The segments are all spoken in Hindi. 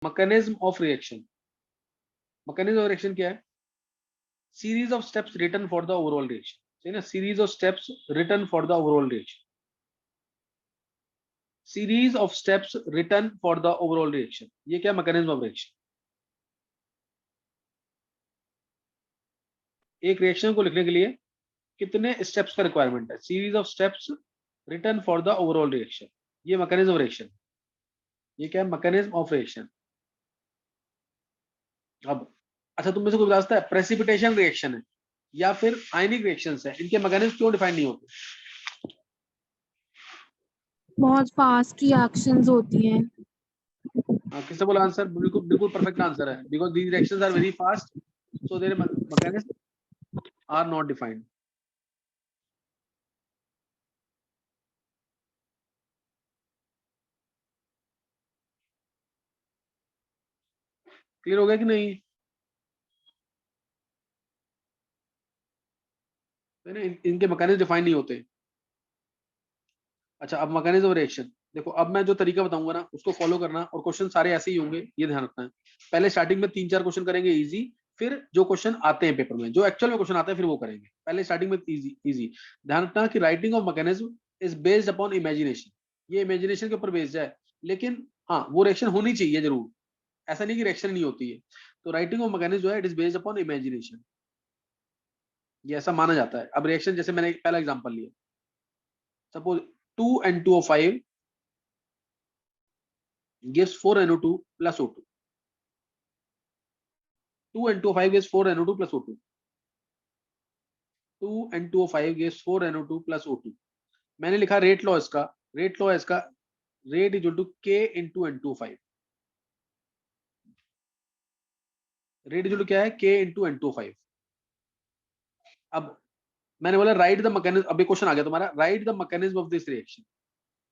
Mechanism of reaction, mechanism of reaction क्या है? Series of steps written for the overall reaction, सही ना, series of steps written for the overall reaction, series of steps written for the overall reaction, ये क्या मैकेनिज्म ऑफ रिएक्शन। एक रिएक्शन को लिखने के लिए कितने स्टेप्स का रिक्वायरमेंट है? Series of steps written for the overall reaction, ये मैकेनिज्म ऑफ रिएक्शन, ये क्या है? Mechanism of reaction. अब अच्छा, तुम में से कोई बता सकता है प्रेसिपिटेशन रिएक्शन है या फिर आयनिक रिएक्शंस है, इनके मैकेनिज्म क्यों डिफाइन नहीं होते? बहुत फास्ट रिएक्शंस होती हैं। किसने बोला आंसर? बिल्कुल बिल्कुल परफेक्ट आंसर है, because these reactions are very fast, so their mechanism are not defined. Clear हो गया कि नहीं? इनके मैकेनिज्म डिफाइन नहीं होते। अच्छा, अब मैकेनिज्म ऑफ रिएक्शन देखो, अब मैं जो तरीका बताऊंगा ना उसको फॉलो करना, और क्वेश्चन सारे ऐसे ही होंगे, ये ध्यान रखना है। पहले स्टार्टिंग में 3-4 क्वेश्चन करेंगे इजी, फिर जो क्वेश्चन आते हैं पेपर में, जो एक्चुअल में क्वेश्चन आते हैं, फिर वो करेंगे। पहले स्टार्टिंग में इजी इजी। ध्यान रखना कि writing of mechanism is based upon imagination, ये इमेजिनेशन के ऊपर बेस्ड है, लेकिन हाँ वो रिएक्शन होनी चाहिए जरूर, ऐसा नहीं कि रिएक्शन नहीं होती है। तो राइटिंग ऑफ मैकेनिज्म जो है it is based upon imagination, ये ऐसा माना जाता है। अब रिएक्शन जैसे मैंने पहला एग्जांपल लिया, suppose 2N2O5 gives 4NO2 plus O2, 2N2O5 gives 4NO2 plus O2, 2N2O5 gives 4NO2 plus O2। मैंने लिखा रेट लॉ इसका, रेट लॉ है इसका, rate is equal to K into N2O5, rate is equal to क्या है? K into N2O5। अब मैंने बोला राइट द मैकेनिज्म, अभी क्वेश्चन आ गया तुम्हारा, write the mechanism of this reaction,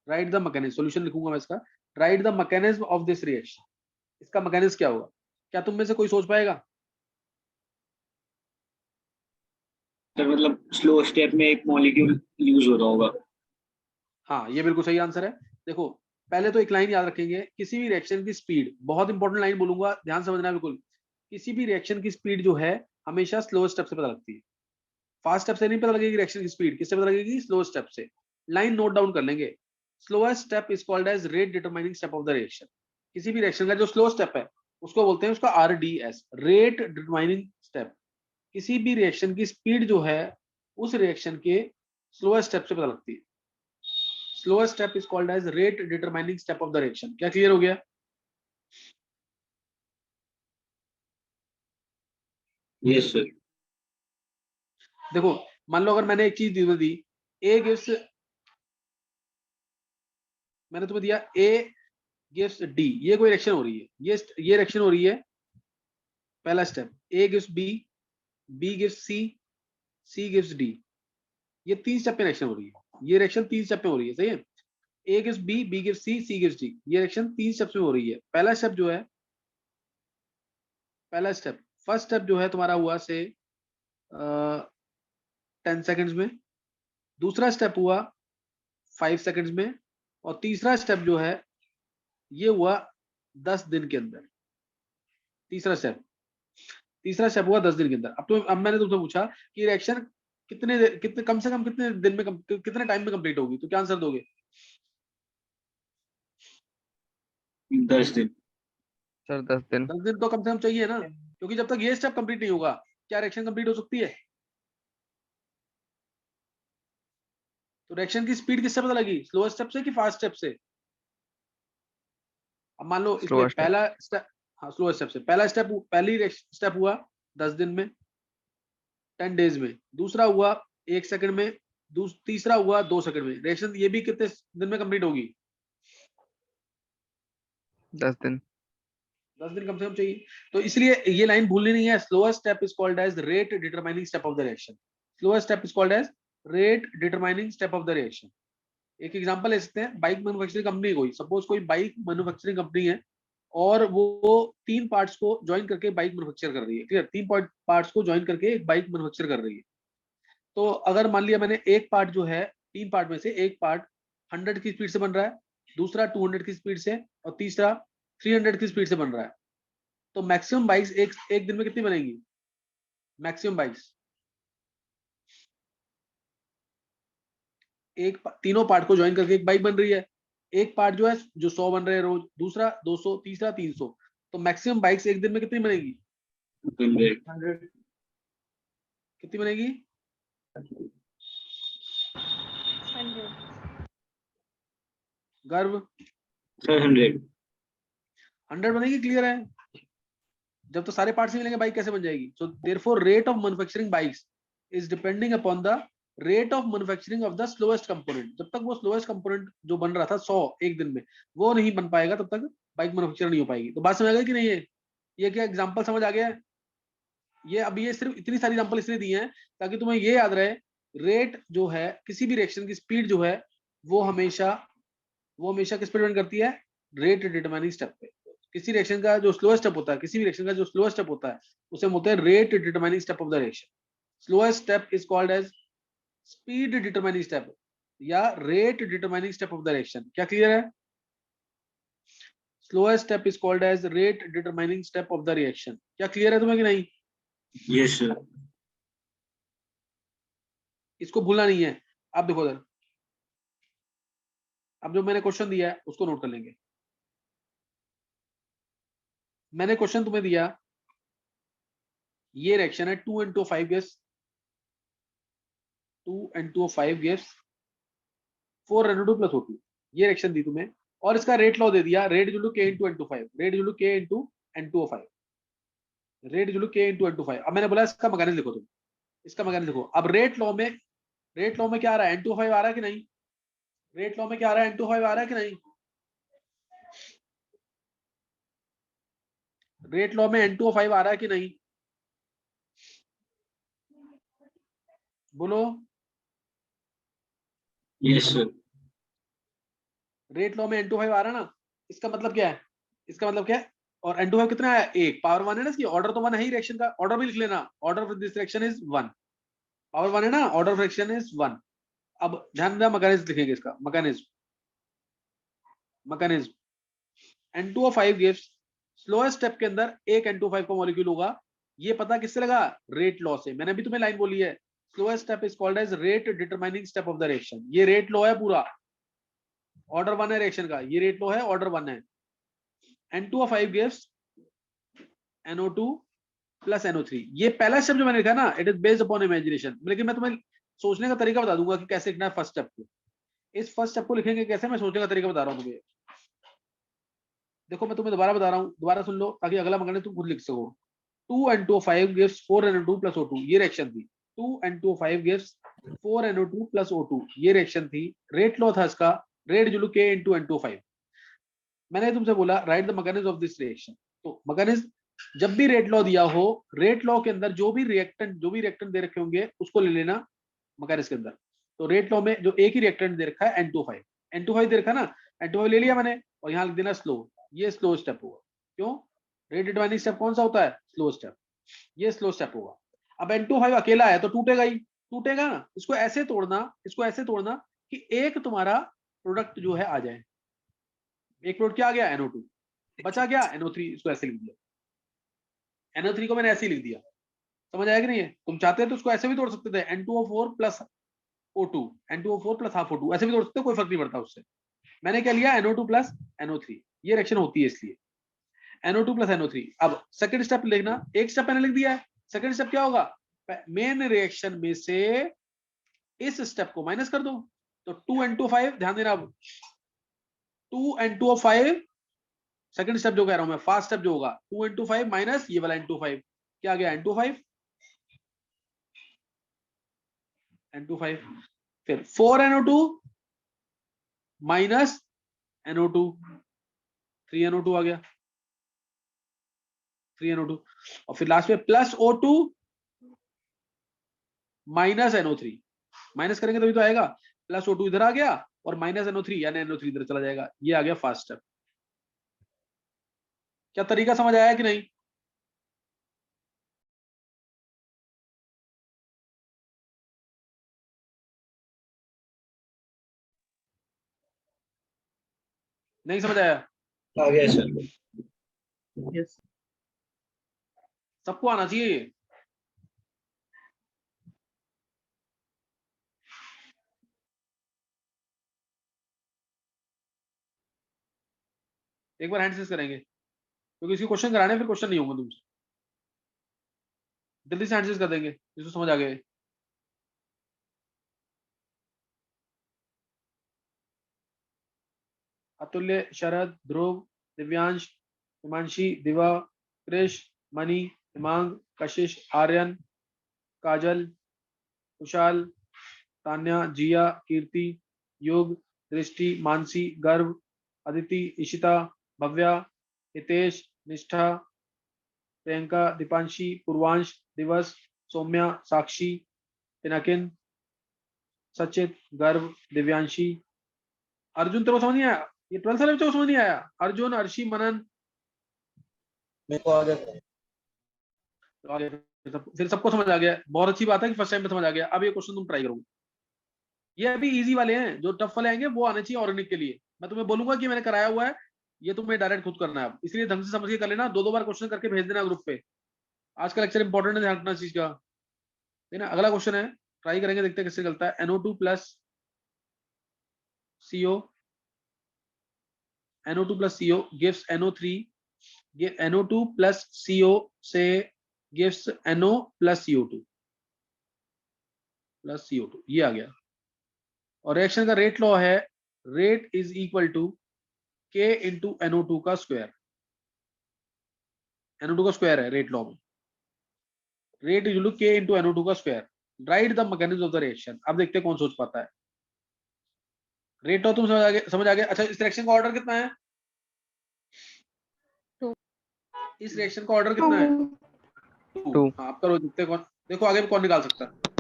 write the mechanism, solution लिखूंगा मैं इसका, write the mechanism of this reaction. इसका मैकेनिज्म क्या होगा? क्या तुम में से कोई सोच पाएगा? सर मतलब स्लो स्टेप में एक मॉलिक्यूल यूज हो रहा होगा। हाँ ये बिल्कुल सही आंसर है। देखो पहले तो एक लाइन याद रखेंगे, किसी भी रिएक्शन की स्पीड, बहुत इंपॉर्टेंट लाइन बोलूंगा, ध्यान समझना है बिल्कुल, किसी भी रिएक्शन की स्पीड जो है हमेशा स्लो स्टेप से पता लगती है, फास्ट स्टेप से नहीं पता लगेगी रिएक्शन की स्पीड, किससे पता लगेगी? स्लो स्टेप से। लाइन नोट डाउन कर लेंगे, slowest step is called as rate determining step of the reaction. किसी भी रिएक्शन का जो स्लो स्टेप है उसको बोलते हैं उसका RDS, रेट डिटरमाइनिंग स्टेप। किसी भी रिएक्शन की स्पीड जो है उस रिएक्शन के स्लोएस्ट स्टेप से पता लगती है, slowest step is called as rate determining step of the reaction. क्या क्लियर हो गया? Yes sir. देखो मान लो अगर मैंने एक चीज दी, ए गिव्स, मैंने तुम्हें दिया ए गिव्स डी, ये कोई रिएक्शन हो रही है, ये रिएक्शन हो रही है, पहला step A gives B, B gives C, C gives D, ये 3 स्टेप पे रिएक्शन हो रही है, ये रिएक्शन 3 स्टेप पे हो रही है, सही है। A gives B, B gives C, C gives D, ये रिएक्शन 3 स्टेप में हो रही है। पहला स्टेप जो है, पहला स्टेप, फर्स्ट स्टेप जो है तुम्हारा हुआ से 10 सेकंड्स में, दूसरा स्टेप हुआ 5 सेकंड्स में, और तीसरा स्टेप जो है ये हुआ 10 दिन के अंदर। तीसरा स्टेप, तीसरा स्टेप हुआ 10 दिन के अंदर। अब मैंने तुमसे पूछा कि रिएक्शन कितने कम से कम कितने दिन में कितने टाइम में कंप्लीट होगी, तो क्या आंसर दोगे? 10 दिन। सर 10 दिन। 10 दिन तो कम से कम चाहिए ना, क्योंकि जब तक ये स्टेप कंप्लीट नहीं होगा क्या रिएक्शन कंप्लीट हो सकती है? तो रिएक्शन की स्पीड किससे पता लगी? स्लो स्टेप से कि फास्ट स्टेप से? अब मान लो इसमें Slower step. पहला स्टेप, हाँ स्लो स्टेप से, पहला स्टेप, पहली स्टेप हुआ 10 दिन में, 10 डेज में, दूसरा हुआ 1 सेकंड में, तीसरा हुआ 2 सेकंड में, रिएक्शन ये भी कितने दिन में कंप्लीट होगी? 10 दिन। 10 दिन कम से कम चाहिए। तो इसलिए ये लाइन भूलनी नहीं है, slower step is called as rate determining step of the reaction, slower step is called as rate determining step of the reaction. एक एग्जांपल ले सकते हैं, बाइक मैन्युफैक्चरिंग कंपनी, कोई सपोज कोई बाइक मैन्युफैक्चरिंग कंपनी है और वो 3 पार्ट्स को ज्वाइन करके बाइक मैन्युफैक्चर कर रही है, क्लियर, 3 पार्ट्स को ज्वाइन करके एक बाइक मैन्युफैक्चर कर रही है। तो अगर मान लिया मैंने एक पार्ट जो है, 3 पार्ट में से एक पार्ट 100 की स्पीड से बन रहा है, दूसरा 200 की स्पीड से, और तीसरा 300 की स्पीड से बन रहा है, तो मैक्सिमम बाइक्स एक दिन में कितनी बनेगी? मैक्सिमम बाइक्स तीनों पार्ट को ज्वाइन करके एक बाइक बन रही है। एक पार्ट जो है जो 100 बन रहे हैं रोज, दूसरा 200, तीसरा 300, तो मैक्सिमम बाइक्स एक दिन में कितनी बनेगी? 100 कितनी बनेगी? 100 गर्व सर 100 100 बनेगी, क्लियर है? जब तो सारे पार्ट्स ही मिलेंगे बाइक कैसे बन जाएगी? So therefore rate of manufacturing bikes is depending upon the rate of manufacturing of the slowest component. जब तक वो स्लोएस्ट कंपोनेंट जो बन रहा था 100 एक दिन में वो नहीं बन पाएगा, तब तक बाइक मैन्युफैक्चर नहीं हो पाएगी। तो बात समझ आ गई कि नहीं है? ये क्या एग्जांपल समझ आ गया है? ये अभी ये सिर्फ इतनी सारी एग्जांपल इसलिए दी हैं ताकि तुम्हें ये याद रहे, रेट जो है किसी भी रिएक्शन की स्पीड जो है वो हमेशा किस पर डिपेंड करती है? रेट डिटरमाइनिंग स्टेप पे। किसी रिएक्शन का जो स्लोएस्ट स्टेप होता है, किसी भी रिएक्शन का जो स्लोएस्ट स्टेप होता है उसे हम बोलते हैं rate determining step of the reaction. Slowest step is called as speed determining step या rate determining step of the reaction. क्या क्लियर है? Slowest step is called as rate determining step of the reaction. क्या क्लियर है तुम्हें कि नहीं? यस सर इसको भूलना नहीं है। अब देखो इधर, अब जो मैंने क्वेश्चन दिया है उसको नोट कर लेंगे। मैंने क्वेश्चन तुम्हें दिया, ये रिएक्शन है 2N2O5 gas, 2N2O5 gas 4NO2 plus O2, ये रिएक्शन दी तुम्हें और इसका रेट लॉ दे दिया, rate equal to K into N25, rate equal to K into N2O5, rate equal to K into N25। अब मैंने बोला इसका मैकेनिज्म लिखो तुम, इसका मैकेनिज्म लिखो। अब रेट लॉ में क्या आ रहा है? N2O5 आ रहा है कि नहीं? रेट लॉ में क्या आ रहा है? N2O5 आ रहा है कि नहीं? रेट लॉ में N2O5 आ रहा है कि नहीं? बोलो। यस सर रेट लॉ में N2O5 आ रहा है ना? इसका मतलब क्या है? इसका मतलब क्या है? और N2O5 कितना है? एक पावर 1 है ना, इसकी ऑर्डर तो 1 है ही, रिएक्शन का ऑर्डर भी लिख लेना, order of this reaction is 1, power 1 है ना, ऑर्डर ऑफ रिएक्शन इज 1। अब ध्यान देना, मैकेनिज्म लिखेंगे इसका, mechanism N2O5 gives slowest step के अंदर एक N2O5 का मॉलिक्यूल होगा। ये पता किससे लगा? रेट लॉ से। मैंने भी तुम्हें लाइन बोली है, slowest step is called as rate determining step of the reaction. ये रेट लॉ है पूरा, ऑर्डर 1 है रिएक्शन का, ये रेट लॉ है, ऑर्डर 1 है। N2O5 gives NO2 plus NO3। ये पहला स्टेप जो मैंने लिखा ना, it is based upon imagination, लेकिन मैं तुम्हें सोचने का तरीका बता दूंगा कि कैसे लिखना है फर्स्ट स्टेप को। इस फर्स्ट स्टेप को लिखेंगे कैसे, मैं सोचने का तरीका बता रहा हूँ तुम्हें। देखो मैं तुम्हें दोबारा बता रहा हूँ, दोबारा सुन लो ताकि अगला मैकेनिज्म तुम खुद लिख सको। 2N2O5 gives 4NO2 plus O2, ये रिएक्शन थी। 2N2O5 gives 4NO2 plus O2, ये रिएक्शन थी। रेट लॉ था इसका, rate equal to K into N2O5। मैंने तुमसे बोला write the mechanism of this reaction. तो मैकेनिज्म, जब भी रेट लॉ दिया हो, रेट लॉ के अंदर जो भी रिएक्टेंट दे रखे होंगे उसको ले लेना मैकेनिज्म के अंदर। तो रेट लॉ में जो एक ही रिएक्टेंट दे रखा है N2O5, N2O5 दे रखा है ना, N2O5 ले लिया मैंने और यहाँ लिख देना स्लो, ये स्लो स्टेप होगा। क्यों? रेट डिटरमाइनिंग स्टेप कौन सा होता है? स्लो स्टेप, ये स्लो स्टेप होगा। अब N2O5 अकेला है तो टूटेगा ही, टूटेगा ना। इसको ऐसे तोड़ना कि एक तुम्हारा प्रोडक्ट जो है आ जाए। एक प्रोडक्ट क्या आ गया? NO2, बचा क्या? NO3, इसको ऐसे लिख दिया। NO3 को मैंने ऐसे ही लिख दिया। समझ आया कि नहीं है? तुम चाहते हैं तो उसको ऐसे भी तोड़ सकते थे, N2O4 plus O2, N2O4 plus half O2, ऐसे भी तोड़ सकते हो, कोई फर्क नहीं पड़ता उससे। मैंने क्या लिया? NO2 प्लस NO3, ये रिएक्शन होती है इसलिए NO2 प्लस NO3। अब सेकंड स्टेप लिखना, एक स्टेप मैंने लिख दिया है। सेकंड स्टेप क्या होगा? मेन रिएक्शन में से इस स्टेप को माइनस कर दो, तो 2N2O5, ध्यान देना, अब 2N2O5 सेकंड स्टेप जो कह रहा हूं मैं, फास्ट स्टेप जो होगा, 2N2O5 माइनस ये वाला N2O5, क्या आ गया? N2O5, N2O5, फिर 4NO2 माइनस NO2, 3NO2 आ गया, 3NO2, और फिर लास्ट में plus O2 minus NO3, minus करेंगे तभी तो आएगा। प्लस O2 इधर आ गया और माइनस NO3 यानी NO3 इधर चला जाएगा, ये आ गया फास्ट स्टेप। क्या तरीका समझ आया कि नहीं? नहीं समझ आया? आ गया सर। यस, सबको आना चाहिए ये। एक बार हैंड रेज करेंगे क्योंकि इसके क्वेश्चन कराने हैं, फिर क्वेश्चन नहीं होंगे तुमसे। जल्दी से हैंड रेज कर देंगे जिसको समझ आ गया। अतुल्य, शरद, ध्रुव, दिव्यांश, हिमांशी, दिवा, कृष, मणि, हिमांग, कशिश, आर्यन, काजल, कुशाल, तान्या, जिया, कीर्ति, युग, दृष्टि, मानसी, गर्व, अदिति, इशिता, भव्या, हितेश, निष्ठा, प्रियंका, दीपांशी, पूर्वांश, दिवस, सौम्या, साक्षी, पिनाकिन, सचित, गर्व, दिव्यांशी। अर्जुन तेरे को समझ नहीं आया? ये 12th वाले बच्चों को समझ नहीं आया? अर्जुन, अर्शी, मनन, मेरे को आ गया। तो आगे फिर सबको समझ आ गया। बहुत अच्छी बात है कि फर्स्ट टाइम में समझ आ गया। अब ये क्वेश्चन तुम ट्राई करोगे। ये अभी इजी वाले हैं, जो टफ वाले आएंगे वो आने चाहिए ऑर्गेनिक के लिए। मैं तुम्हें बोलूंगा कि मैंने कराया हुआ है, ये तुम्हें डायरेक्ट खुद करना है। अब इसलिए ढंग से समझ के कर लेना, दो दो बार क्वेश्चन करके भेज देना ग्रुप पे। आज का लेक्चर इंपॉर्टेंट है, ध्यान रखना इस चीज का। ठीक है ना? अगला क्वेश्चन है, ट्राई करेंगे, देखते हैं किससे चलता है। NO2 plus CO, NO2 plus CO gives NO3, NO2 plus CO से gives NO plus CO2 plus CO2, ये आ गया। और रिएक्शन का रेट लॉ है, rate is equal to K into NO2 का स्क्वायर। NO2 का स्क्वायर है रेट लॉ में, rate is equal to K into NO2 का square. Write the mechanism of the reaction. अब देखते हैं कौन सोच पाता है। रेट लॉ तुम समझ आ गया, समझ आ गया। अच्छा, इस रिएक्शन का ऑर्डर कितना है? इस रिएक्शन का ऑर्डर कितना है? 2। हाँ, आप करो, देखते हैं कौन, देखो आगे कौन निकाल सकता है।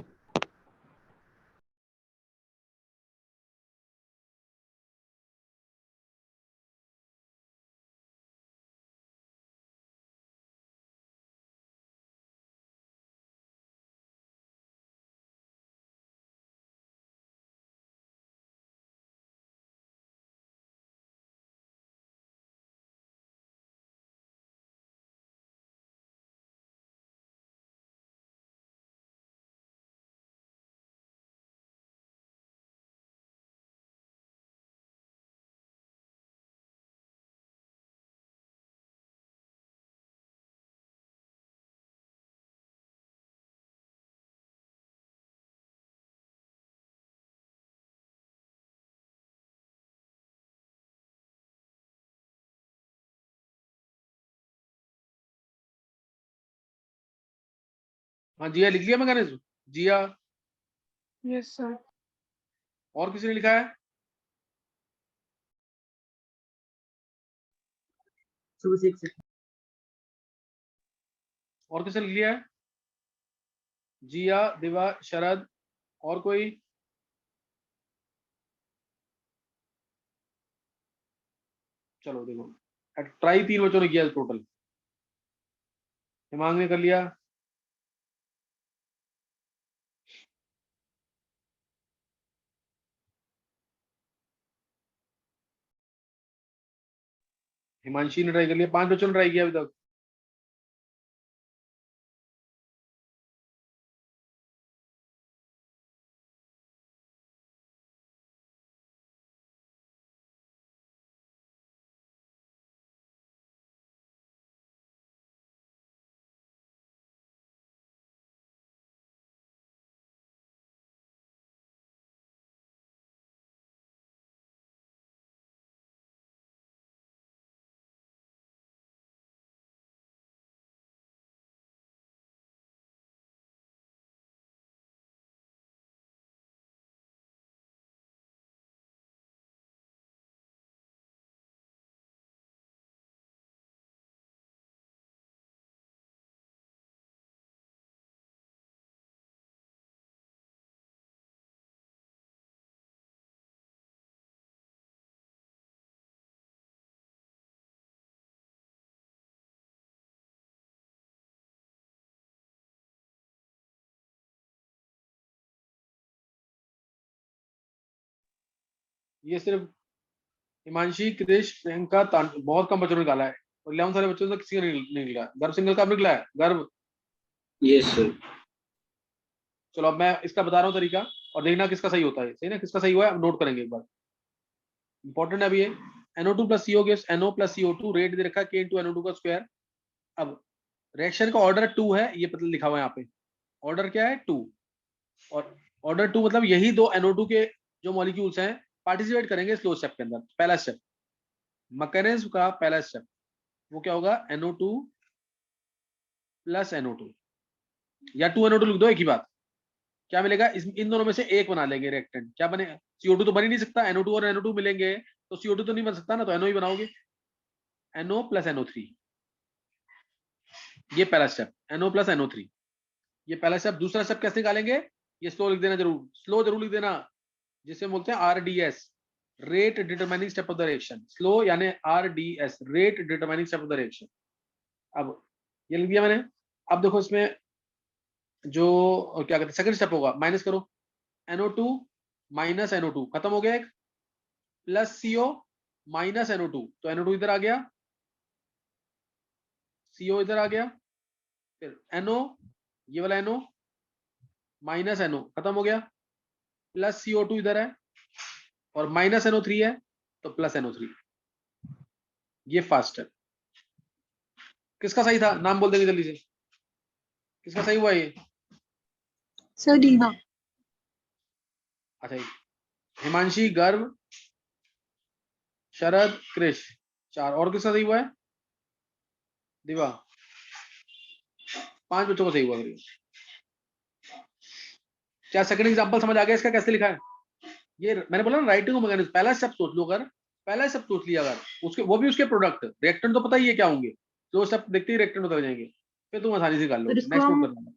हाँ, जिया लिख लिया मैकेनिज्म? जिया, यस सर। और किसी ने लिखा है? और किसी ने लिख लिया है? जिया, दिवा, शरद, और कोई? चलो देखो, ट्राई 3 बच्चों ने किया टोटल। हिमांग ने कर लिया, हिमांशी ने ट्राई कर लिया, 5 बच्चों ने ट्राई किया अभी तक। ये सिर्फ हिमांशी, कृष, प्रियंका, बहुत कम बच्चों ने निकाला है और 11 सारे बच्चों से किसी का नहीं निकला। गर्भ सिंगल कब निकला है? गर्भ। Yes sir. चलो अब मैं इसका बता रहा हूँ तरीका और देखना किसका सही होता है। सही ना, किसका सही हुआ है नोट करेंगे एक बार। इंपॉर्टेंट है अभी ये। NO2 plus CO gives NO plus CO2, rate दे रखा है K into NO2 का स्क्वायर। अब रिएक्शन का ऑर्डर 2 है, ये पता लिखा हुआ है यहाँ पे। ऑर्डर क्या है? 2। और ऑर्डर 2 मतलब यही दो NO2 के जो मॉलिक्यूल्स हैं पार्टिसिपेट करेंगे स्लो स्टेप के अंदर। पहला स्टेप मैकेनिज्म का पहला स्टेप वो क्या होगा? NO2 plus NO2 या 2 NO2 लिख दो, एक ही बात। क्या मिलेगा? इन दोनों में से एक बना लेंगे रिएक्टेंट। क्या बने? CO2 तो बन ही नहीं सकता, NO2 और NO2 मिलेंगे तो CO2 तो नहीं बन सकता ना, तो NO ही बनाओगे। NO plus NO3, ये पहला स्टेप। NO plus NO3 ये पहला स्टेप। दूसरा स्टेप कैसे निकालेंगे? ये स्लो लिख देना, जरूर स्लो जरूर लिख देना, जिसे बोलते हैं RDS, rate determining step of the reaction. Slow यानी RDS, rate determining step of the reaction. अब ये लिख दिया मैंने। अब देखो इसमें जो क्या कहते हैं सेकंड स्टेप होगा, माइनस करो। NO2 माइनस NO2 खत्म हो गया एक, प्लस CO माइनस NO2, तो NO2 इधर आ गया, CO इधर आ गया, फिर NO, ये वाला NO माइनस NO खत्म हो गया, प्लस CO2 इधर है और माइनस NO3 है तो प्लस NO3। ये फास्ट है। किसका सही था? नाम बोल देंगे जल्दी से, किसका सही हुआ ये? सर डी हाँ। अच्छा, हिमांशी, गर्भ, शरद, कृष, 4। और किसका सही हुआ है? दिवा। 5 बच्चों को सही हुआ। क्या सेकंड एग्जांपल समझ आ गया इसका कैसे लिखा है? ये मैंने बोला ना राइटिंग मैकेनिज्म। पहला स्टेप सोच लो, अगर पहला स्टेप सोच लिया, अगर उसके वो भी उसके प्रोडक्ट रिएक्टेंट तो पता ही है क्या होंगे, जो स्टेप देखते ही रिएक्टेंट उतर जाएंगे, फिर तुम आसानी से कर लो। सर इसको नेक्स्ट नोट हम करना।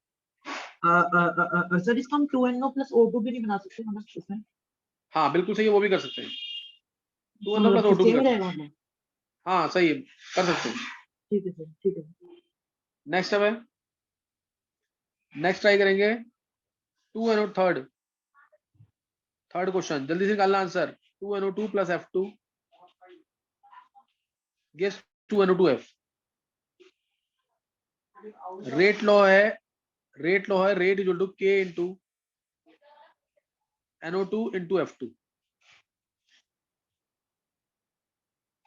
सर इसको हम 2NO plus O2 भी नहीं बना सकते मतलब इसमें? हाँ बिल्कुल सही है, वो भी कर सकते हैं। 2NO मतलब प्लस O2 भी सेम कर ही सकते रहेगा हैं। मतलब? हाँ सही है, कर सकते हैं। ठीक है सर, ठीक है। नेक्स्ट स्टेप है, नेक्स्ट ट्राई करेंगे 2NO, थर्ड क्वेश्चन जल्दी से निकालना answer. 2NO2 plus F2 gives 2NO2F। Rate law है, rate is equal to K into NO2 into F2।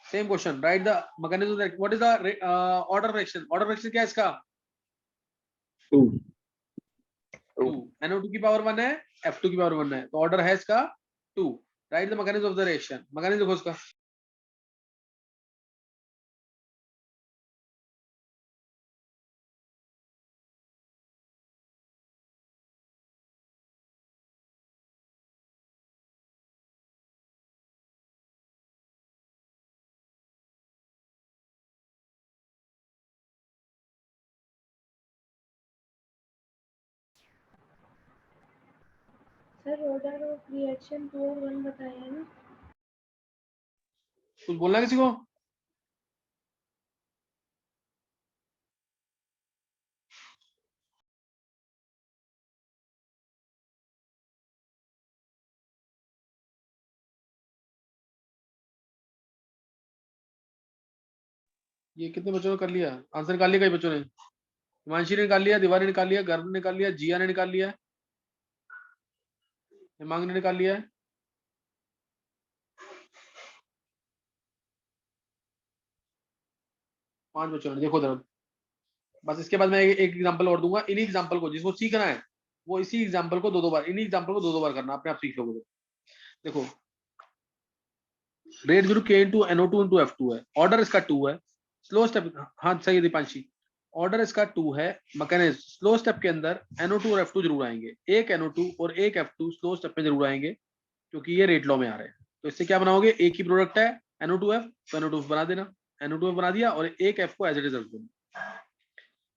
Same question, write the mechanism. What is the order fraction? Order fraction क्या है इसका? 2। 2। NO2 की पावर 1 है, F2 की पावर 1 है, तो ऑर्डर है इसका 2। Right the mechanism of the reaction. Mechanism देखो इसका, सर ऑर्डर ऑफ रिएक्शन 2 और 1 बताया है ना? कुछ बोलना है किसी को? ये कितने बच्चों ने कर लिया आंसर? निकाल लिया कई बच्चों ने? हिमांशी ने निकाल लिया, दिवाली ने निकाल लिया, गर्भ ने निकाल लिया, जिया ने निकाल लिया, हिमांग ने निकाल लिया है। पांच बच्चों ने। देखो जरा, बस इसके बाद मैं एक एग्जांपल और दूंगा। इन्हीं एग्जांपल को जिसको सीखना है वो इसी एग्जांपल को दो बार, इन्हीं एग्जांपल को दो बार करना, अपने आप सीख लोगे। देखो रेट जो K into NO2 into F2 है, ऑर्डर इसका 2 है, स्लो स्टेप। हाँ सही है दीपांशी, ऑर्डर इसका 2 है। मैकेनिज्म स्लो स्टेप के अंदर NO2 और F2 जरूर आएंगे, एक NO2 और एक F2 स्लो स्टेप में जरूर आएंगे, क्योंकि ये रेट लॉ में आ रहे हैं। तो इससे क्या बनाओगे? एक ही प्रोडक्ट है NO2F, तो NO2F बना देना, NO2F बना दिया, और एक F को एज इट इज रख देना,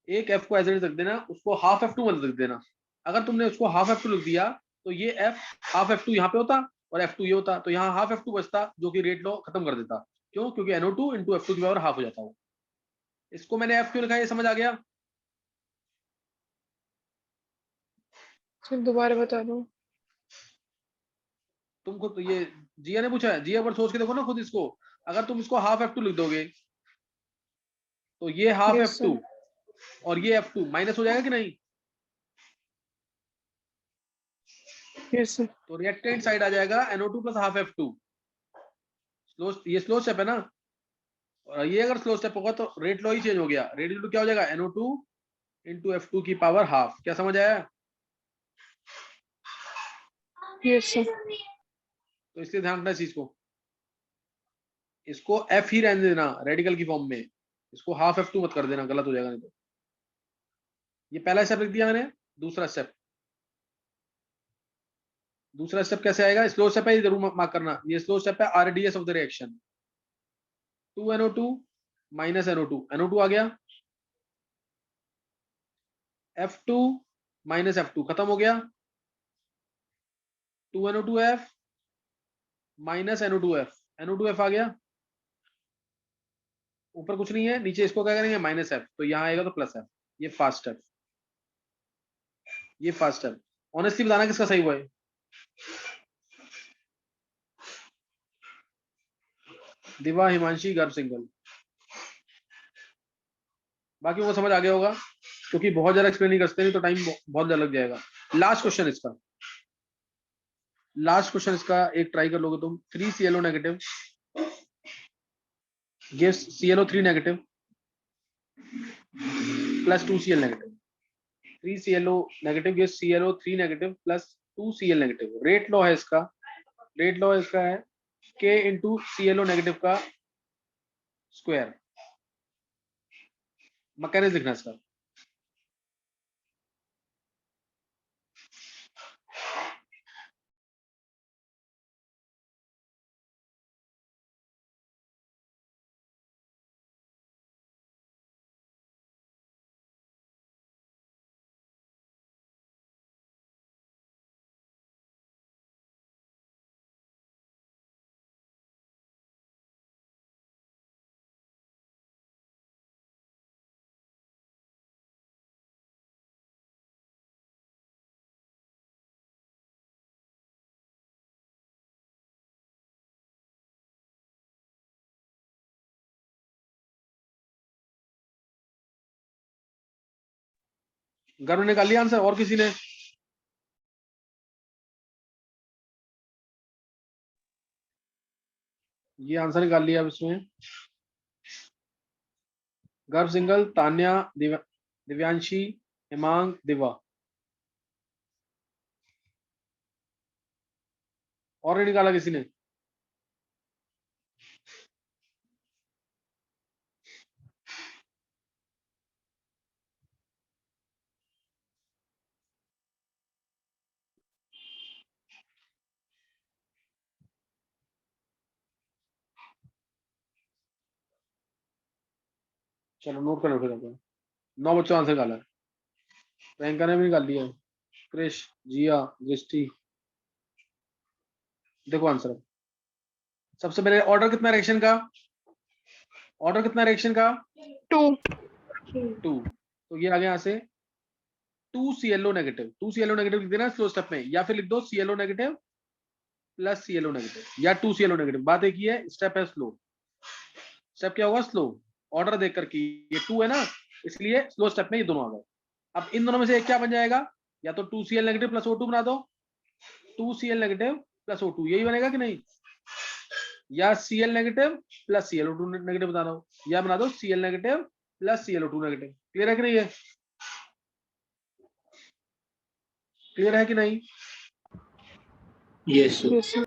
एक F को एज इट इज रख देना, उसको हाफ F2 मत लिख देना। अगर तुमने उसको हाफ F2 लिख दिया तो ये F हाफ F2 यहाँ पे होता और F2 ये होता, तो यहाँ हाफ F2 बचता, जो कि रेट लॉ खत्म कर देता। क्यों? क्योंकि NO2 इंटू F2 की पावर हाफ हो जाता हो। इसको मैंने F क्यों लिखा है, ये समझ आ गया? सर दोबारा बता दो। तुमको तो ये जिया ने पूछा है, जिया पर सोच के देखो ना खुद इसको, अगर तुम इसको हाफ F2 लिख दोगे तो ये हाफ Yes, F2 और ये F2 माइनस हो जाएगा कि नहीं? yes, sir. तो रिएक्टेंट साइड आ जाएगा NO2 प्लस हाफ F2। ये स्लो स्टेप है ना, और ये अगर स्लो स्टेप होगा तो रेट लॉ ही चेंज हो गया। रेट लॉ क्या हो जाएगा? NO2 इंटू F2 की पावर हाफ। क्या समझ आया? Yes, sir. तो इसलिए ध्यान रखना इस चीज को, इसको F ही रहने देना रेडिकल की फॉर्म में, इसको हाफ F2 मत कर देना, गलत हो जाएगा नहीं तो। ये पहला स्टेप लिख दिया मैंने। दूसरा स्टेप कैसे आएगा? स्लो स्टेप है, ये जरूर मार्क करना, ये स्लो स्टेप है RDS of the reaction. 2NO2 minus NO2, NO2 आ गया, F2 माइनस F2 खत्म हो गया, 2NO2F माइनस NO2F, NO2F आ गया, ऊपर कुछ नहीं है, नीचे इसको क्या करेंगे? माइनस F, तो यहाँ आएगा तो प्लस F। ये फास्ट स्टेप, ये फास्ट स्टेप। ऑनेस्टली बताना किसका सही हुआ है? दिवा, हिमांशी, गर्भ सिंगल। बाकी वो समझ आ गया होगा, क्योंकि बहुत ज्यादा एक्सप्लेन नहीं कर सकते, नहीं तो टाइम बहुत ज्यादा लग जाएगा। लास्ट क्वेश्चन इसका एक ट्राई कर लोगे तुम। 3ClO negative gives ClO3 negative plus 2Cl negative. 3ClO negative gives ClO3 negative plus 2Cl negative. Rate law है इसका है K इंटू ClO नेगेटिव का स्क्वायर। मैकेनिज्म लिखना इसका। गर्भ ने निकाल लिया आंसर, और किसी ने? ये आंसर निकाल लिया अब इसमें। गर्भ सिंगल, तान्या, दिव्यांशी, हिमांग, दिवा। और नहीं निकाला किसी ने? चलो नोट कर लो फिर अपन। 9 बच्चों आंसर निकाला है। प्रियंका ने भी निकाल लिया, क्रिश, जिया, दृष्टि। देखो आंसर। सबसे पहले ऑर्डर कितना रिएक्शन का? Two. 2। तो ये आ गया यहाँ से 2ClO नेगेटिव। 2ClO नेगेटिव लिख देना स्लो स्टेप में, या फिर लिख दो ClO negative plus ClO negative या 2ClO नेगेटिव। बात एक ही है, स्टेप है स्लो। स्टेप क्या होगा? स्लो। ऑर्डर देख करके ये 2 है ना, इसलिए स्लो स्टेप में ये दोनों आ गए। अब इन दोनों में से एक क्या बन जाएगा? या तो 2Cl नेगेटिव प्लस O2 बना दो, 2Cl नेगेटिव प्लस O2, यही बनेगा कि नहीं? या Cl negative plus ClO2 negative बना दो, या बना दो Cl negative plus ClO2 negative. Clear है कि नहीं? है क्लियर है कि नहीं? Yes, sir. Yes, sir.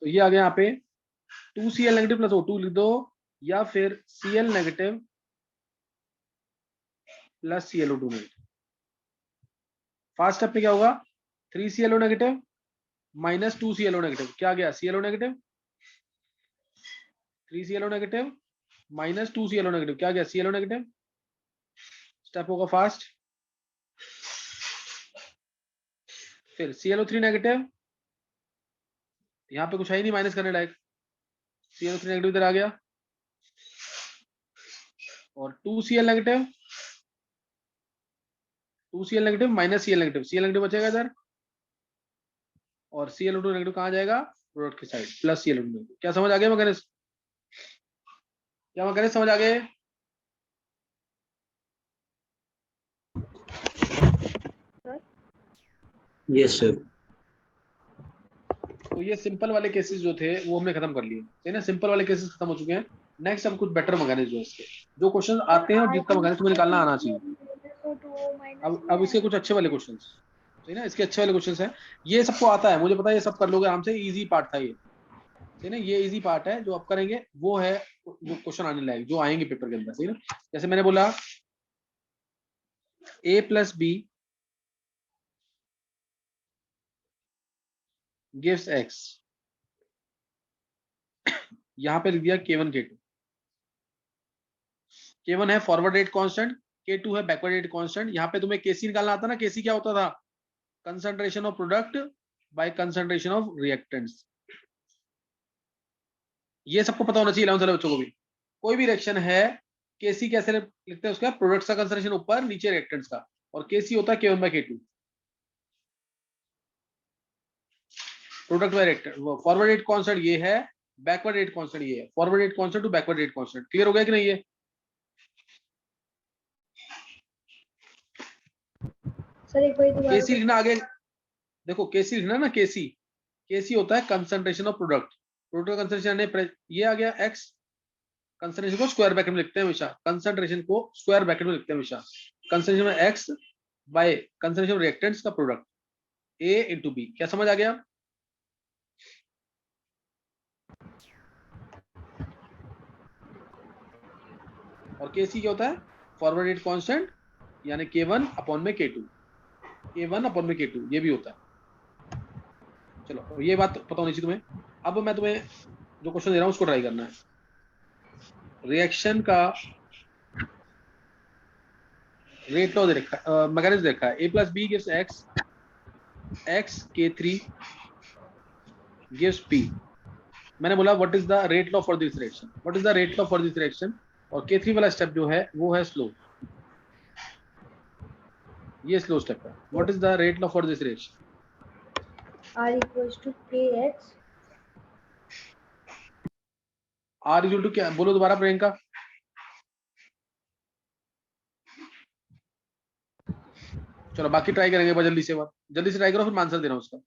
तो ये आ गया यहाँ पे 2Cl नेगेटिव प्लस O2 लिख दो, या फिर Cl negative plus ClO2 negative. First step पे क्या होगा? 3ClO negative minus 2ClO negative. क्या आ गया? ClO negative, 3ClO negative minus 2ClO negative. क्या आ गया? ClO negative. स्टेप होगा फास्ट। फिर ClO3 नेगेटिव, यहाँ पे कुछ है ही नहीं माइनस करने लायक, ClO3 नेगेटिव इधर आ गया, और 2Cl negative, 2Cl negative minus Cl negative, Cl negative बचेगा इधर, और Cl2 नेगेटिव कहाँ जाएगा, प्रोडक्ट की साइड, प्लस Cl2 नेगेटिव। क्या समझ आ गया मैकेनिज्म, क्या मैकेनिज्म समझ आ गए? Yes sir. तो ये सिंपल वाले केसेस जो थे वो हमने खत्म कर लिए, ठीक है ना, सिंपल वाले केसेस खत्म हो चुके हैं। नेक्स्ट अब कुछ बेटर मैकेनिज्म है इसके, जो क्वेश्चन आते हैं और जितना मैकेनिज्म तुम्हें निकालना आना चाहिए। अब इसके कुछ अच्छे वाले क्वेश्चन, ठीक है ना, इसके अच्छे वाले क्वेश्चन है। ये सबको आता है, मुझे पता है ये सब कर लोगे आराम से, इजी पार्ट था ये, ठीक है ना, ये इजी पार्ट है। जो आप करेंगे वो है जो क्वेश्चन आने लायक, जो आएंगे पेपर के अंदर, ठीक है ना। जैसे मैंने बोला a plus B gives x, यहां पे लिख दिया k1 k2। k1 है फॉरवर्ड रेट कांस्टेंट, k2 है बैकवर्ड रेट कांस्टेंट। यहाँ पे तुम्हें kc निकालना आता ना, kc क्या होता था, concentration of product by concentration of reactants. ये सबको पता होना चाहिए 11th वाले बच्चों को भी। कोई भी रिएक्शन है kc कैसे लिखते हैं, उसका प्रोडक्ट का कंसंट्रेशन ऊपर, नीचे रिएक्टेंट्स का, और kc होता है k1 by k2, product by reactant. Forward rate constant ये है, बैकवर्ड रेट कांस्टेंट ये है, forward rate constant to backward rate constant. Clear हो गया कि नहीं ये? सर एक बार दोबारा kc लिखना आगे, देखो kc लिखना ना, kc होता है concentration of product, product concentration ये आ गया x, कंसंट्रेशन को स्क्वायर ब्रैकेट में लिखते हैं हमेशा, कंसंट्रेशन को स्क्वायर ब्रैकेट में लिखते हैं हमेशा, कंसंट्रेशन में x बाय कंसंट्रेशन रिएक्टेंट्स का प्रोडक्ट a इंटू बी। क्या समझ आ गया? और kc क्या होता है, फॉरवर्ड रेट कांस्टेंट, यानी k1 अपॉन में k2, k1 अपॉन में k2 ये भी होता है। चलो ये बात पता होनी चाहिए तुम्हें। अब मैं तुम्हें जो क्वेश्चन दे रहा हूं उसको ट्राई करना है। रिएक्शन का रेट लॉ दे रखा है, मैकेनिज्म दे रखा है, a plus B gives x k3 gives p। मैंने बोला what is the rate law for this reaction, what is the rate law for this reaction, और k3 वाला स्टेप जो है वो है स्लो, ये स्लो स्टेप है। What is the rate law for this reaction? R equals to kx R equal to क्या, बोलो दोबारा प्रियंका। चलो बाकी ट्राई करेंगे एक बार जल्दी से, जल्दी से ट्राई करो, फिर मैं आंसर दे रहा हूँ उसका।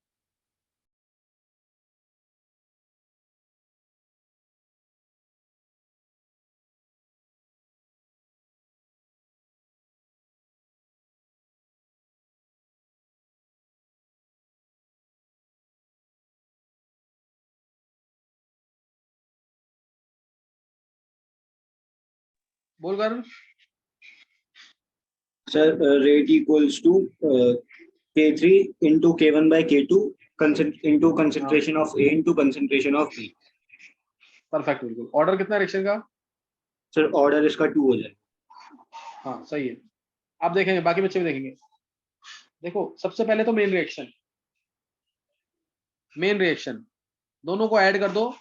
बोल कर। Sir rate equals to k3 into k1 by k2 into concentration of A into concentration of B। Perfect, बिल्कुल। ऑर्डर कितना रिएक्शन का? सर ऑर्डर इसका 2 हो जाए। हाँ सही है। आप देखेंगे बाकी बच्चे भी देखेंगे। देखो सबसे पहले तो मेन रिएक्शन दोनों को ऐड कर दो,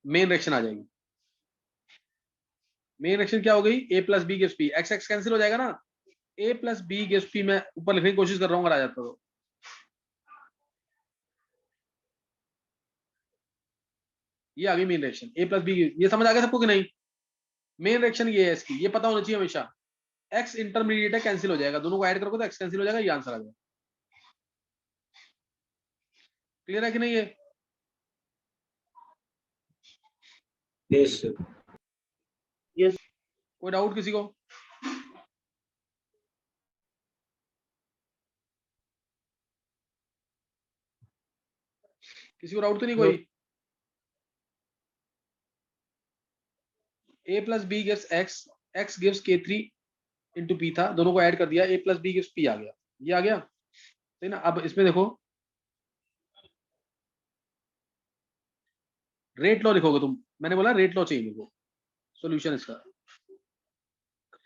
मेन रिएक्शन आ जाएगी। मेन रिएक्शन क्या हो गई, a plus B gives p, x x cancel हो जाएगा ना, a plus B gives p। मैं ऊपर लिखने की कोशिश कर रहा हूँ, अगर आ जाता तो। ये आ गई main reaction, a plus B. ये समझ आ गया सबको कि नहीं? मेन रिएक्शन ये है इसकी, ये पता होना चाहिए हमेशा। x इंटरमीडिएट है, कैंसिल हो जाएगा, दोनों को ऐड करोगे तो x कैंसिल हो जाएगा, ये आंसर आ जाएगा। क्लियर है कि नहीं ये? Yes sir. यस कोई डाउट किसी को? किसी को डाउट तो नहीं कोई? a plus B gives x, x gives k3 into p था, दोनों को ऐड कर दिया, a plus B gives p आ गया, ये आ गया, ठीक ना। अब इसमें देखो रेट लॉ लिखोगे तुम, मैंने बोला रेट लॉ चाहिए लिखो, सॉल्यूशन इसका।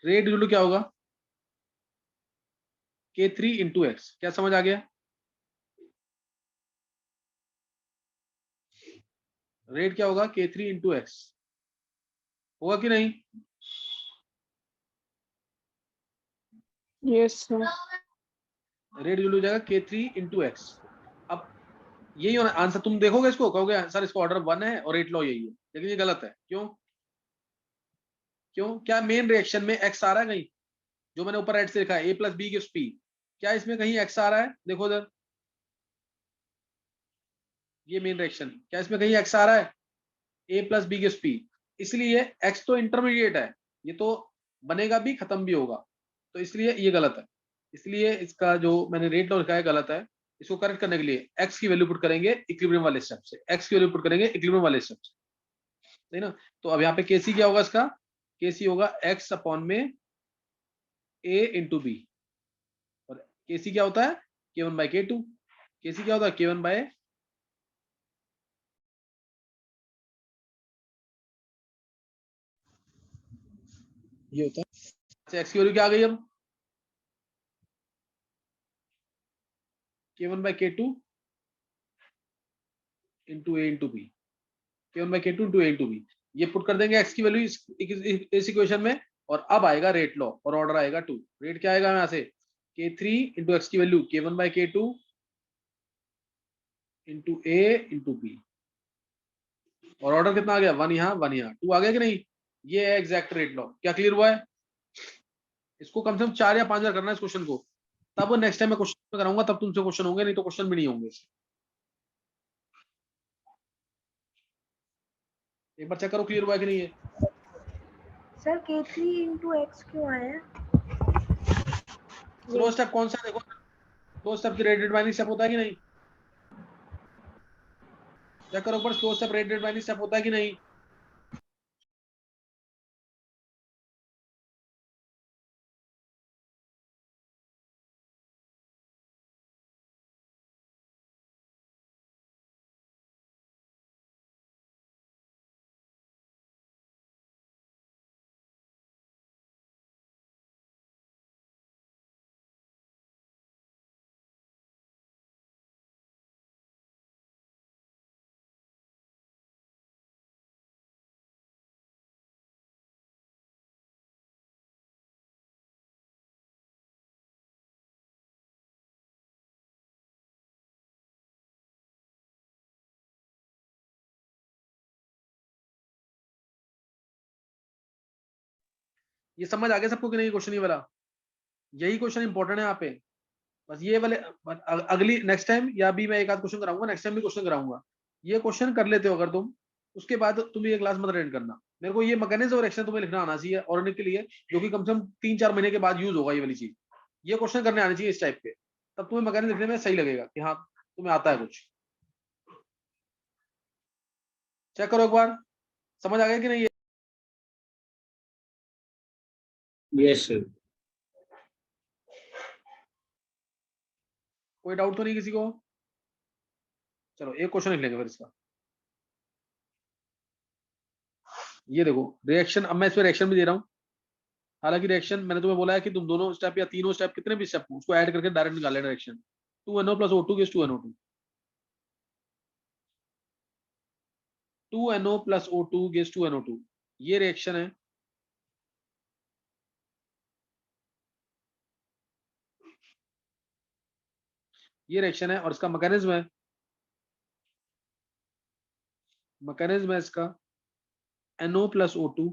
रेट इक्वल टू क्या होगा, k3 इंटू एक्स। क्या समझ आ गया? रेट क्या होगा, k3 इंटू एक्स, होगा कि नहीं? Yes, sir. रेट इक्वल हो जाएगा k3 इंटू एक्स। अब यही होना आंसर। तुम देखोगे इसको, कहोगे सर इसको ऑर्डर 1 है और रेट लॉ यही है, लेकिन ये गलत है। क्यों? क्यों? क्या मेन रिएक्शन में एक्स आ रहा है कहीं? जो मैंने ऊपर राइट से लिखा है, ए प्लस बी गिव्स पी, क्या इसमें कहीं एक्स आ रहा है? देखो इधर, ये मेन रिएक्शन, क्या इसमें कहीं एक्स आ रहा है? ए प्लस बी गिव्स पी, इसलिए एक्स तो इंटरमीडिएट है, ये तो बनेगा भी खत्म भी होगा, तो इसलिए ये गलत है। इसलिए इसका जो मैंने रेट लॉ लिखा है गलत है। इसको करेक्ट करने के लिए एक्स की वैल्यू पुट करेंगे इक्विलिब्रियम वाले स्टेप से, एक्स की वैल्यू पुट करेंगे इक्विलिब्रियम वाले स्टेप से, सही ना? तो अब यहाँ पे केसी क्या होगा इसका? केसी होगा एक्स अपॉन में ए इंटू बी, और केसी क्या होता है? K1 by K2। केसी क्या होता है? K1 बाय, ये होता है। अच्छा, एक्स की वैल्यू क्या आ गई अब? K1 by K2 into A into B, K1 by K2 into A into B, ये पुट कर देंगे एक्स की वैल्यू इस इक्वेशन में, और अब आएगा रेट लॉ और ऑर्डर आएगा 2। रेट क्या आएगा यहाँ से? K3 इंटू एक्स की value K1 by K2 into A into B, और ऑर्डर कितना आ गया? 1 यहाँ 1 यहाँ, 2 आ गया कि नहीं? ये है एग्जैक्ट रेट लॉ। क्या क्लियर हुआ है? इसको कम से कम 4 या 5 बार करना है इस क्वेश्चन को, तब नेक्स्ट टाइम मैं क्वेश्चन कराऊंगा, तब तुमसे क्वेश्चन होंगे, नहीं तो क्वेश्चन भी नहीं होंगे। एक बार चेक करो क्लियर हुआ है कि नहीं है। सर K3 इंटू एक्स क्यों आया? स्लो स्टेप कौन सा? देखो, स्लो स्टेप की रेटेड बाइनरी स्टेप होता है कि नहीं? चेक करो ऊपर, slow step rated binary step होता है कि नहीं? ये समझ आ गया सबको कि नहीं? क्वेश्चन ये वाला, यही क्वेश्चन इंपॉर्टेंट है यहाँ पे। बस ये वाले अगली नेक्स्ट टाइम, या भी मैं एक आध क्वेश्चन कराऊंगा, नेक्स्ट टाइम भी क्वेश्चन कराऊंगा, ये क्वेश्चन कर लेते हो अगर तुम, उसके बाद तुम ये क्लास मत अटेंड करना। मेरे को ये मैकेनिज्म और एक्शन तुम्हें लिखना आना चाहिए और के लिए, जो कि कम से कम 3-4 महीने के बाद यूज होगा ये वाली चीज। ये क्वेश्चन करने आने चाहिए इस टाइप के, तब तुम्हें मैकेनिज्म लिखने में सही लगेगा कि हाँ तुम्हें आता है कुछ। चेक करो एक बार, समझ आ गया कि नहीं? Yes, sir. कोई डाउट तो नहीं किसी को? चलो एक क्वेश्चन लिख लेंगे फिर इसका। ये देखो रिएक्शन, अब मैं इसमें रिएक्शन भी दे रहा हूँ। हालांकि रिएक्शन मैंने तुम्हें बोला है कि तुम दोनों स्टेप या तीनों स्टेप, कितने भी स्टेप उसको ऐड करके डायरेक्ट निकाल लेना reaction. 2NO plus O2 gives 2NO2, 2NO plus O2 gives 2NO2, ये रिएक्शन है। ये रिएक्शन है और इसका मैकेनिज्म है, मैकेनिज्म है इसका NO प्लस O2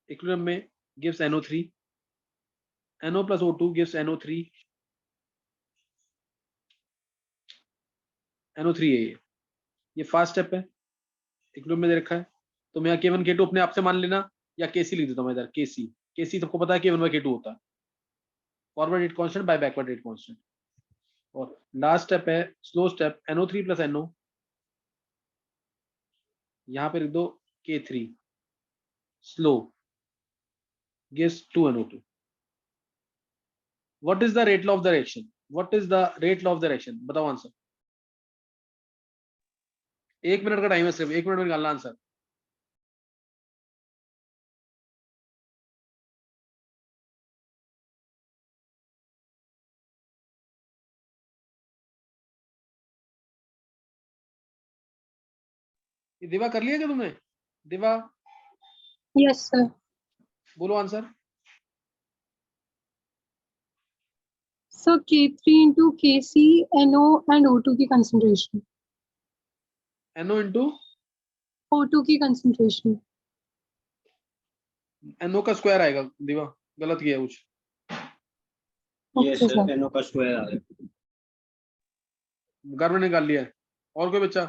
इक्विलिब्रियम में gives NO3, NO plus O2 gives NO3, NO3 है ये फर्स्ट स्टेप है, इक्विलिब्रियम में दे रखा है। तो मैं यहाँ K1 K2 अपने आप से मान लेना, या KC लिख देता हूँ मैं इधर, KC सबको पता है K1 बाई K2 होता है, forward rate constant by backward rate constant. और लास्ट स्टेप है slow step, NO3 plus NO, यहाँ पे लिख दो K3 slow gives 2NO2। What is the rate law of the reaction? What is the rate law of the reaction? बताओ आंसर। 1 मिनट का टाइम है, सिर्फ 1 मिनट में निकालना आंसर। ये दिवा कर लिया क्या तुमने? दिवा Yes, sir. बोलो answer. So K3 into Kc, NO and O2 की concentration. NO into O2 की concentration. NO का स्क्वायर आएगा दिवा, गलत किया है कुछ। Yes Okay, sir, sir. NO का स्क्वायर आ रहा है। घर में निकाल लिया है। और कोई बच्चा?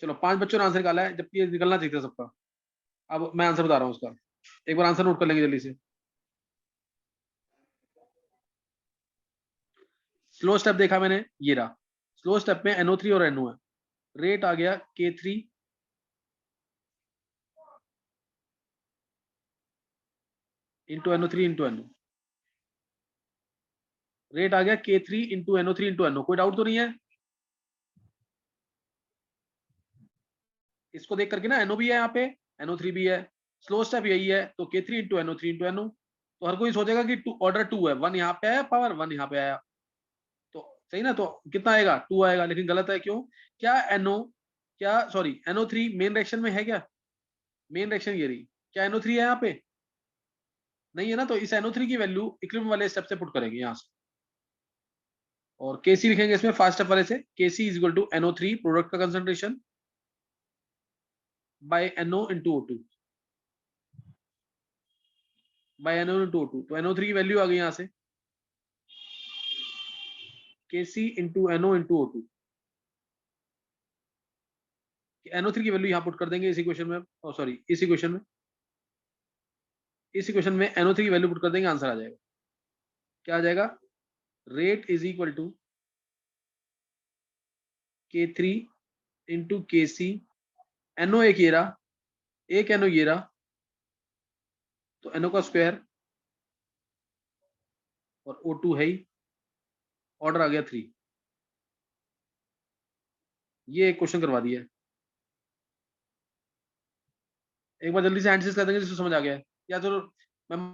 चलो 5 बच्चों ने आंसर निकाला है, जबकि ये निकलना चाहिए था सबका। अब मैं आंसर बता रहा हूँ उसका, एक बार आंसर नोट कर लेंगे जल्दी से। स्लो स्टेप देखा मैंने, ये रहा स्लो स्टेप में NO3 और NO है। रेट आ गया K3 into NO3 into NO। Rate आ गया K3 into NO3 into NO। कोई डाउट तो नहीं है? इसको देख करके ना, NO भी है यहाँ पे, NO3 भी है, स्लो स्टेप यही है, तो K3 into NO3 into NO। तो हर कोई सोचेगा कि ऑर्डर 2 है, 1 यहाँ पे आया पावर, 1 यहाँ पे आया, तो सही ना, तो कितना आएगा? 2 आएगा। लेकिन गलत है, क्यों? क्या NO3 मेन रिएक्शन में है क्या? मेन रिएक्शन ये रही, क्या NO3 है यहाँ पे? नहीं है ना, तो इस NO3 की वैल्यू इक्विलिब्रियम वाले स्टेप से पुट करेंगे यहाँ से, और Kc लिखेंगे इसमें फास्ट स्टेप वाले से। Kc is equal to NO3 product का concentration by NO into O2 by NO into O2। तो NO3 की वैल्यू आ गई यहाँ से Kc into NO into O2। NO3 की वैल्यू यहाँ पुट कर देंगे इस इक्वेशन में, सॉरी इस इक्वेशन में NO3 की वैल्यू पुट कर देंगे, आंसर आ जाएगा। क्या आ जाएगा? Rate is equal to K3 into Kc, NO एक ये रहा, एक NO ये रहा, तो NO का स्क्वायर और O2 है ही, ऑर्डर आ गया 3। ये एक क्वेश्चन करवा दिया है। एक बार जल्दी से आंसर कर देंगे जिसको समझ आ गया है, या तो मैं